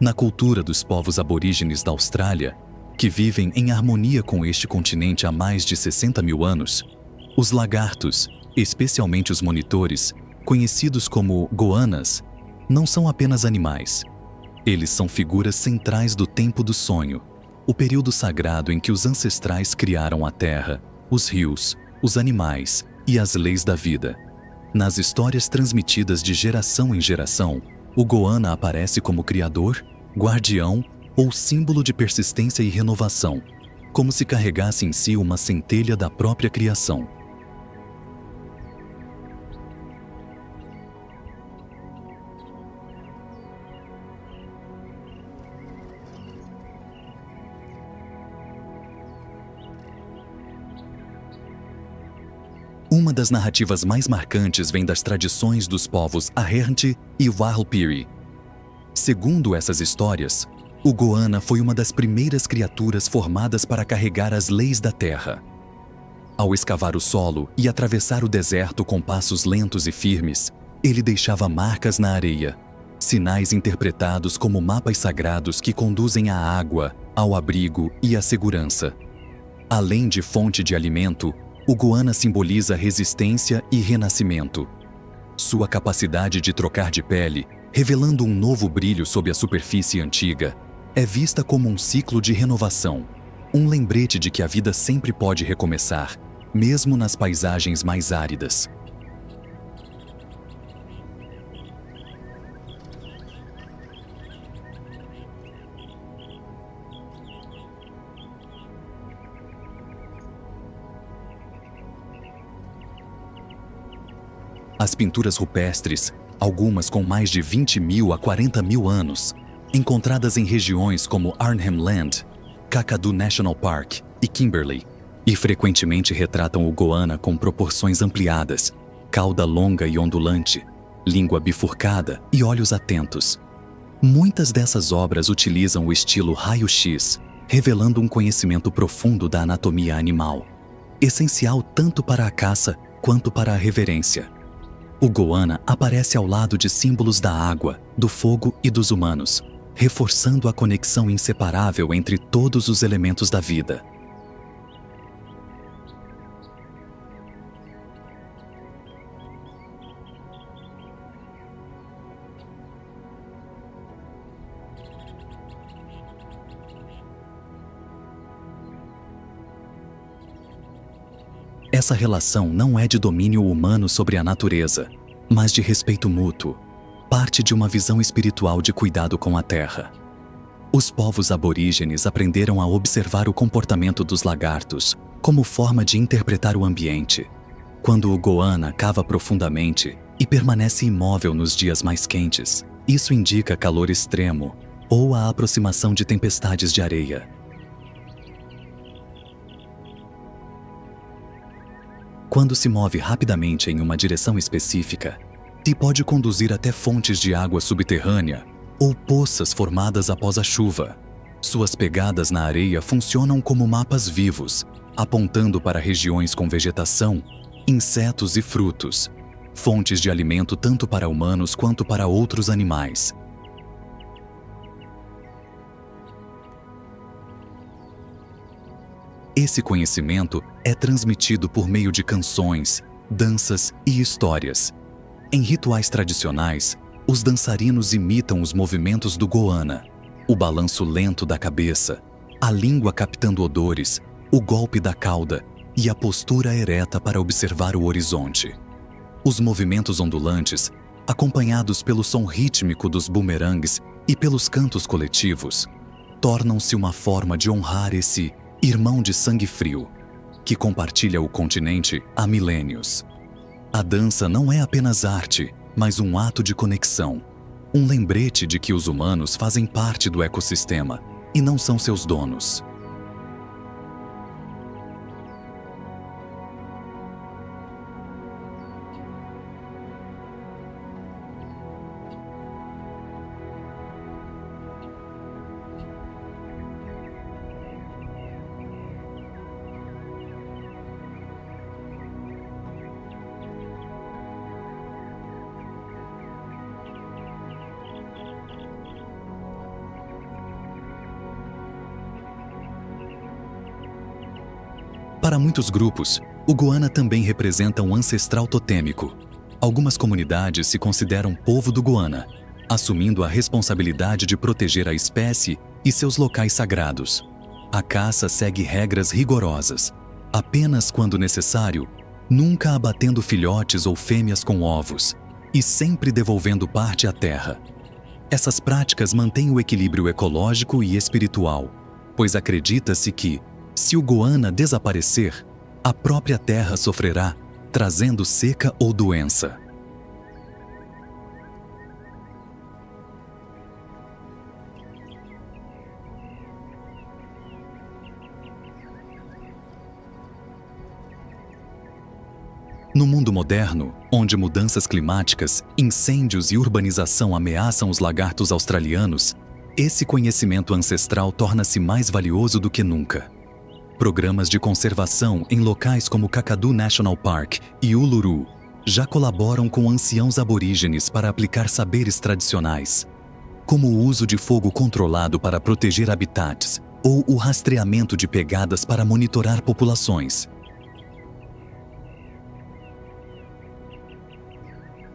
Na cultura dos povos aborígenes da Austrália, que vivem em harmonia com este continente há mais de 60 mil anos, os lagartos, especialmente os monitores, conhecidos como goannas, não são apenas animais. Eles são figuras centrais do tempo do sonho, o período sagrado em que os ancestrais criaram a terra, os rios, os animais e as leis da vida. Nas histórias transmitidas de geração em geração, o goanna aparece como criador, guardião ou símbolo de persistência e renovação, como se carregasse em si uma centelha da própria criação. Uma das narrativas mais marcantes vem das tradições dos povos Arrernte e Warlpiri. Segundo essas histórias, O goana foi uma das primeiras criaturas formadas para carregar as leis da Terra. Ao escavar o solo e atravessar o deserto com passos lentos e firmes, ele deixava marcas na areia, sinais interpretados como mapas sagrados que conduzem à água, ao abrigo e à segurança. Além de fonte de alimento, o goana simboliza resistência e renascimento. Sua capacidade de trocar de pele, revelando um novo brilho sob a superfície antiga, é vista como um ciclo de renovação, um lembrete de que a vida sempre pode recomeçar, mesmo nas paisagens mais áridas. As pinturas rupestres, algumas com mais de 20.000 a 40.000 anos, encontradas em regiões como Arnhem Land, Kakadu National Park e Kimberley, e frequentemente retratam o goana com proporções ampliadas, cauda longa e ondulante, língua bifurcada e olhos atentos. Muitas dessas obras utilizam o estilo raio-x, revelando um conhecimento profundo da anatomia animal, essencial tanto para a caça quanto para a reverência. O goana aparece ao lado de símbolos da água, do fogo e dos humanos, reforçando a conexão inseparável entre todos os elementos da vida. Essa relação não é de domínio humano sobre a natureza, mas de respeito mútuo, parte de uma visão espiritual de cuidado com a terra. Os povos aborígenes aprenderam a observar o comportamento dos lagartos como forma de interpretar o ambiente. Quando o goana cava profundamente e permanece imóvel nos dias mais quentes, isso indica calor extremo ou a aproximação de tempestades de areia. Quando se move rapidamente em uma direção específica, se pode conduzir até fontes de água subterrânea ou poças formadas após a chuva. Suas pegadas na areia funcionam como mapas vivos, apontando para regiões com vegetação, insetos e frutos, fontes de alimento tanto para humanos quanto para outros animais. Esse conhecimento é transmitido por meio de canções, danças e histórias. Em rituais tradicionais, os dançarinos imitam os movimentos do goana, o balanço lento da cabeça, a língua captando odores, o golpe da cauda e a postura ereta para observar o horizonte. Os movimentos ondulantes, acompanhados pelo som rítmico dos bumerangues e pelos cantos coletivos, tornam-se uma forma de honrar esse irmão de sangue frio, que compartilha o continente há milênios. A dança não é apenas arte, mas um ato de conexão, um lembrete de que os humanos fazem parte do ecossistema e não são seus donos. Para muitos grupos, o goana também representa um ancestral totêmico. Algumas comunidades se consideram povo do goana, assumindo a responsabilidade de proteger a espécie e seus locais sagrados. A caça segue regras rigorosas, apenas quando necessário, nunca abatendo filhotes ou fêmeas com ovos, e sempre devolvendo parte à terra. Essas práticas mantêm o equilíbrio ecológico e espiritual, pois acredita-se que, se o goana desaparecer, a própria terra sofrerá, trazendo seca ou doença. No mundo moderno, onde mudanças climáticas, incêndios e urbanização ameaçam os lagartos australianos, Esse conhecimento ancestral torna-se mais valioso do que nunca. Programas de conservação em locais como Kakadu National Park e Uluru já colaboram com anciãos aborígenes para aplicar saberes tradicionais, como o uso de fogo controlado para proteger habitats ou o rastreamento de pegadas para monitorar populações.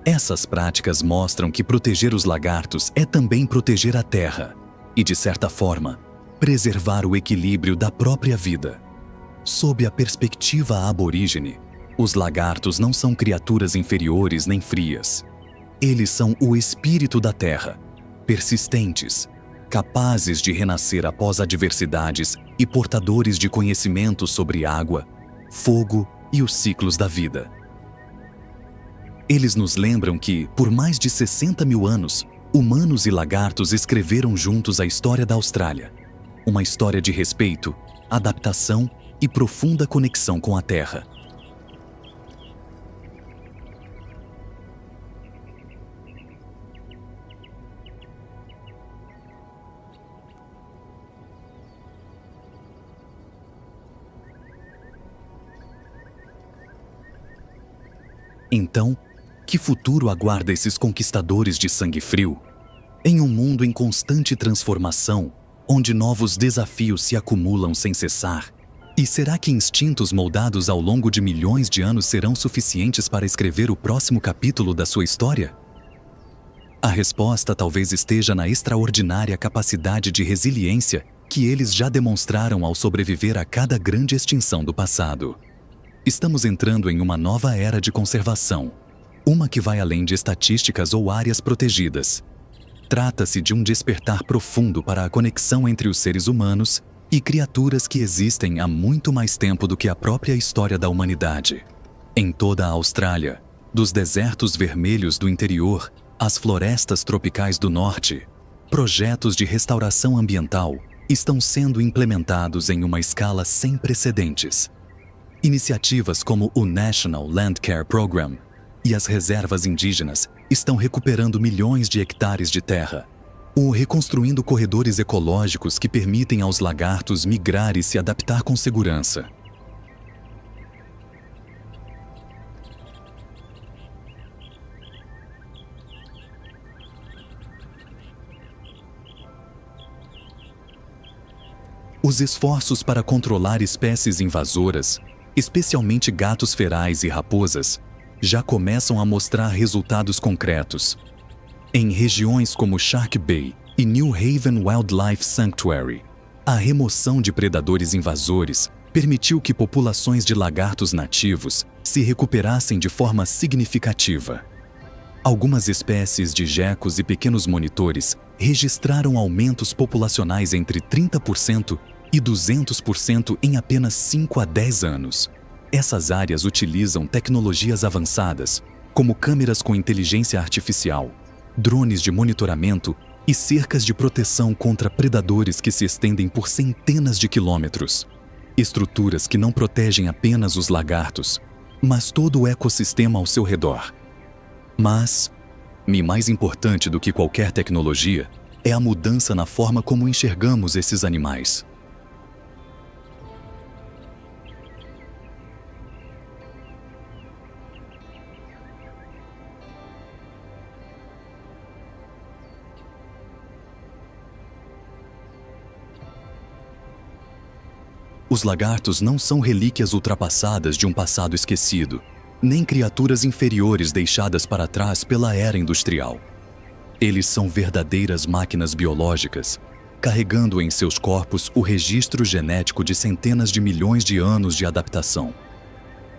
Essas práticas mostram que proteger os lagartos é também proteger a Terra e, de certa forma, preservar o equilíbrio da própria vida. Sob a perspectiva aborígene, os lagartos não são criaturas inferiores nem frias. Eles são o espírito da Terra, persistentes, capazes de renascer após adversidades e portadores de conhecimento sobre água, fogo e os ciclos da vida. Eles nos lembram que, por mais de 60 mil anos, humanos e lagartos escreveram juntos a história da Austrália. Uma história de respeito, adaptação e profunda conexão com a Terra. Então, que futuro aguarda esses conquistadores de sangue frio? Em um mundo em constante transformação, onde novos desafios se acumulam sem cessar, e será que instintos moldados ao longo de milhões de anos serão suficientes para escrever o próximo capítulo da sua história? A resposta talvez esteja na extraordinária capacidade de resiliência que eles já demonstraram ao sobreviver a cada grande extinção do passado. Estamos entrando em uma nova era de conservação, uma que vai além de estatísticas ou áreas protegidas. Trata-se de um despertar profundo para a conexão entre os seres humanos e criaturas que existem há muito mais tempo do que a própria história da humanidade. Em toda a Austrália, dos desertos vermelhos do interior às florestas tropicais do norte, projetos de restauração ambiental estão sendo implementados em uma escala sem precedentes. Iniciativas como o National Land Care Program e as reservas indígenas estão recuperando milhões de hectares de terra, ou reconstruindo corredores ecológicos que permitem aos lagartos migrar e se adaptar com segurança. Os esforços para controlar espécies invasoras, especialmente gatos ferais e raposas, já começam a mostrar resultados concretos. Em regiões como Shark Bay e New Haven Wildlife Sanctuary, a remoção de predadores invasores permitiu que populações de lagartos nativos se recuperassem de forma significativa. Algumas espécies de gecos e pequenos monitores registraram aumentos populacionais entre 30% e 200% em apenas 5 a 10 anos. Essas áreas utilizam tecnologias avançadas, como câmeras com inteligência artificial, drones de monitoramento e cercas de proteção contra predadores que se estendem por centenas de quilômetros. Estruturas que não protegem apenas os lagartos, mas todo o ecossistema ao seu redor. Mas, mais importante do que qualquer tecnologia, é a mudança na forma como enxergamos esses animais. Os lagartos não são relíquias ultrapassadas de um passado esquecido, nem criaturas inferiores deixadas para trás pela era industrial. Eles são verdadeiras máquinas biológicas, carregando em seus corpos o registro genético de centenas de milhões de anos de adaptação.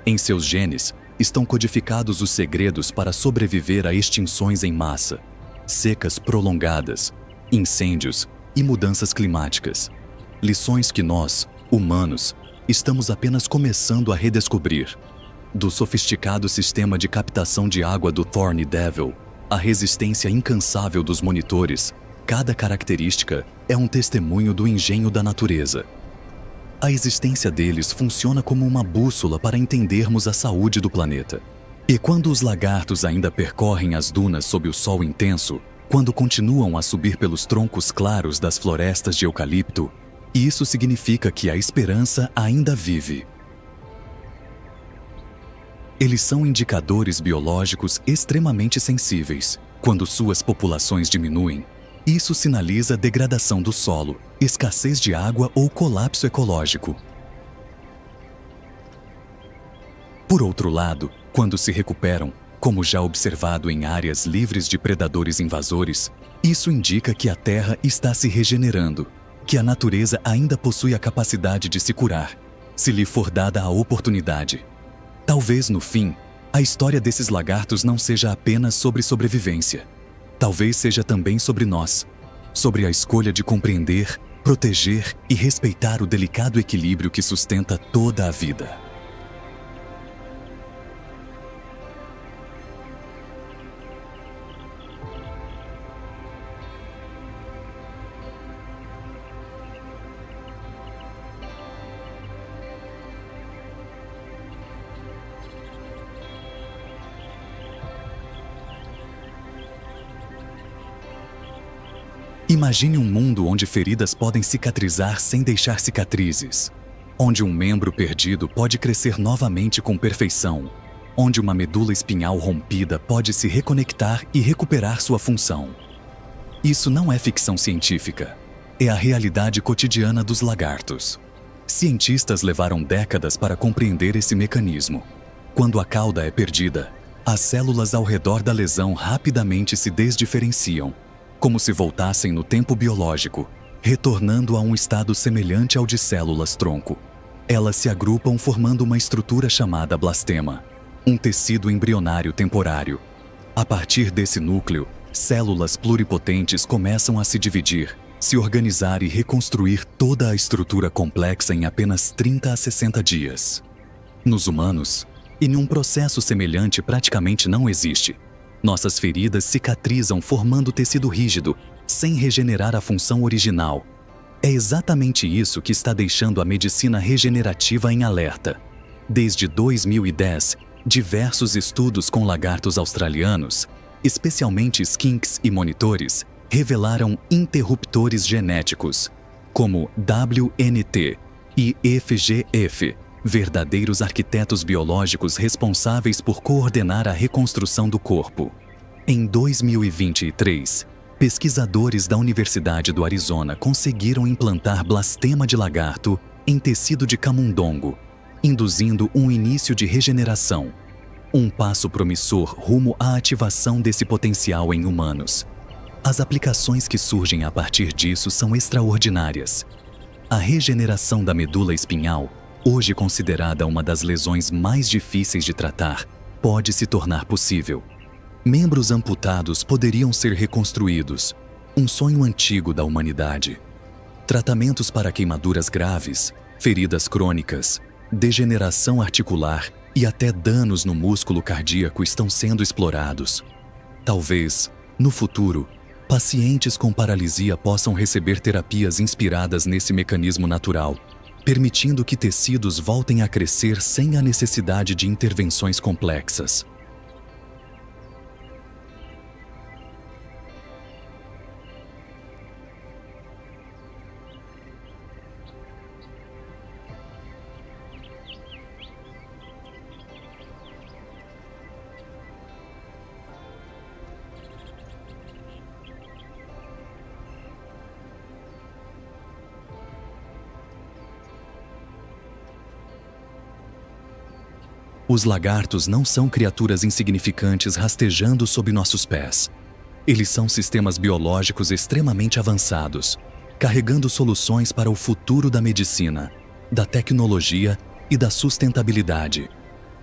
Em seus genes estão codificados os segredos para sobreviver a extinções em massa, secas prolongadas, incêndios e mudanças climáticas. Lições que nós, humanos, estamos apenas começando a redescobrir. Do sofisticado sistema de captação de água do Thorny Devil à resistência incansável dos monitores, cada característica é um testemunho do engenho da natureza. A existência deles funciona como uma bússola para entendermos a saúde do planeta. E quando os lagartos ainda percorrem as dunas sob o sol intenso, quando continuam a subir pelos troncos claros das florestas de eucalipto, isso significa que a esperança ainda vive. Eles são indicadores biológicos extremamente sensíveis. Quando suas populações diminuem, isso sinaliza degradação do solo, escassez de água ou colapso ecológico. Por outro lado, quando se recuperam, como já observado em áreas livres de predadores invasores, isso indica que a Terra está se regenerando, que a natureza ainda possui a capacidade de se curar, se lhe for dada a oportunidade. Talvez, no fim, a história desses lagartos não seja apenas sobre sobrevivência. Talvez seja também sobre nós, sobre a escolha de compreender, proteger e respeitar o delicado equilíbrio que sustenta toda a vida. Imagine um mundo onde feridas podem cicatrizar sem deixar cicatrizes, onde um membro perdido pode crescer novamente com perfeição, onde uma medula espinhal rompida pode se reconectar e recuperar sua função. Isso não é ficção científica, é a realidade cotidiana dos lagartos. Cientistas levaram décadas para compreender esse mecanismo. Quando a cauda é perdida, as células ao redor da lesão rapidamente se desdiferenciam, como se voltassem no tempo biológico, retornando a um estado semelhante ao de células-tronco. Elas se agrupam formando uma estrutura chamada blastema, um tecido embrionário temporário. A partir desse núcleo, células pluripotentes começam a se dividir, se organizar e reconstruir toda a estrutura complexa em apenas 30 a 60 dias. Nos humanos, em um processo semelhante praticamente não existe. Nossas feridas cicatrizam formando tecido rígido, sem regenerar a função original. É exatamente isso que está deixando a medicina regenerativa em alerta. Desde 2010, diversos estudos com lagartos australianos, especialmente skinks e monitores, revelaram interruptores genéticos, como WNT e FGF, verdadeiros arquitetos biológicos responsáveis por coordenar a reconstrução do corpo. Em 2023, pesquisadores da Universidade do Arizona conseguiram implantar blastema de lagarto em tecido de camundongo, induzindo um início de regeneração. Um passo promissor rumo à ativação desse potencial em humanos. As aplicações que surgem a partir disso são extraordinárias. A regeneração da medula espinhal, hoje considerada uma das lesões mais difíceis de tratar, pode se tornar possível. Membros amputados poderiam ser reconstruídos, um sonho antigo da humanidade. Tratamentos para queimaduras graves, feridas crônicas, degeneração articular e até danos no músculo cardíaco estão sendo explorados. Talvez, no futuro, pacientes com paralisia possam receber terapias inspiradas nesse mecanismo natural, permitindo que tecidos voltem a crescer sem a necessidade de intervenções complexas. Os lagartos não são criaturas insignificantes rastejando sob nossos pés. Eles são sistemas biológicos extremamente avançados, carregando soluções para o futuro da medicina, da tecnologia e da sustentabilidade.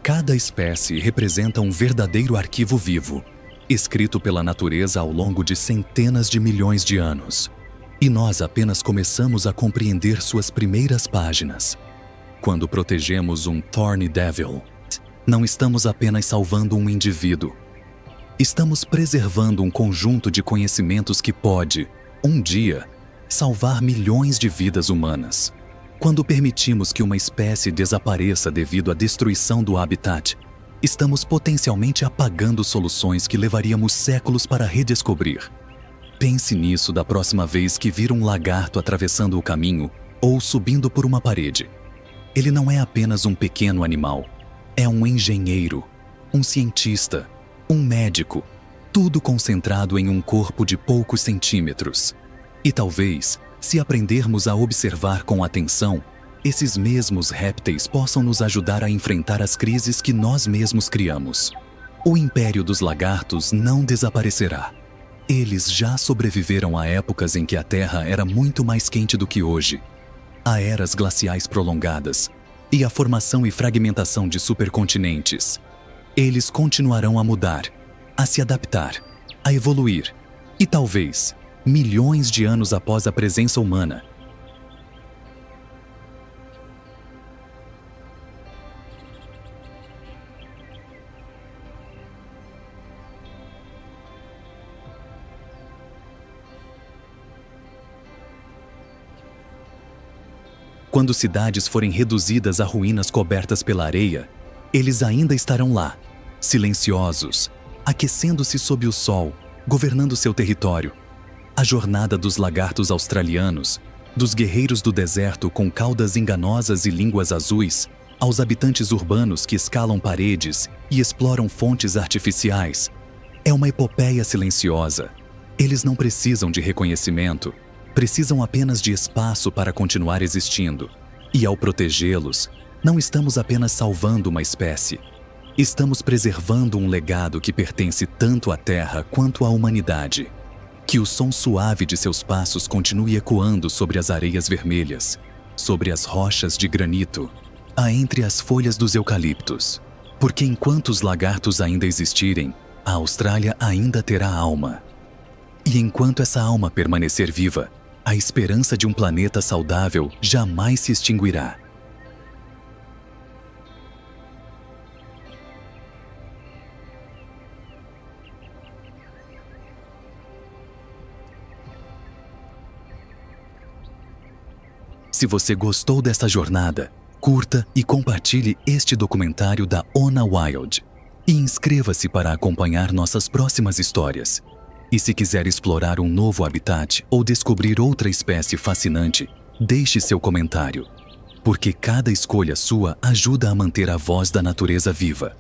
Cada espécie representa um verdadeiro arquivo vivo, escrito pela natureza ao longo de centenas de milhões de anos. E nós apenas começamos a compreender suas primeiras páginas. Quando protegemos um Thorny Devil, não estamos apenas salvando um indivíduo. Estamos preservando um conjunto de conhecimentos que pode, um dia, salvar milhões de vidas humanas. Quando permitimos que uma espécie desapareça devido à destruição do habitat, estamos potencialmente apagando soluções que levaríamos séculos para redescobrir. Pense nisso da próxima vez que vir um lagarto atravessando o caminho ou subindo por uma parede. Ele não é apenas um pequeno animal. É um engenheiro, um cientista, um médico, tudo concentrado em um corpo de poucos centímetros. E talvez, se aprendermos a observar com atenção, esses mesmos répteis possam nos ajudar a enfrentar as crises que nós mesmos criamos. O império dos lagartos não desaparecerá. Eles já sobreviveram a épocas em que a Terra era muito mais quente do que hoje, a eras glaciais prolongadas e a formação e fragmentação de supercontinentes. Eles continuarão a mudar, a se adaptar, a evoluir e talvez, milhões de anos após a presença humana, quando cidades forem reduzidas a ruínas cobertas pela areia, eles ainda estarão lá, silenciosos, aquecendo-se sob o sol, governando seu território. A jornada dos lagartos australianos, dos guerreiros do deserto com caudas enganosas e línguas azuis, aos habitantes urbanos que escalam paredes e exploram fontes artificiais, é uma epopeia silenciosa. Eles não precisam de reconhecimento, precisam apenas de espaço para continuar existindo. E ao protegê-los, não estamos apenas salvando uma espécie. Estamos preservando um legado que pertence tanto à Terra quanto à humanidade. Que o som suave de seus passos continue ecoando sobre as areias vermelhas, sobre as rochas de granito, entre as folhas dos eucaliptos. Porque enquanto os lagartos ainda existirem, a Austrália ainda terá alma. E enquanto essa alma permanecer viva, a esperança de um planeta saudável jamais se extinguirá. Se você gostou desta jornada, curta e compartilhe este documentário da Ona Wild. E inscreva-se para acompanhar nossas próximas histórias. E se quiser explorar um novo habitat ou descobrir outra espécie fascinante, deixe seu comentário. Porque cada escolha sua ajuda a manter a voz da natureza viva.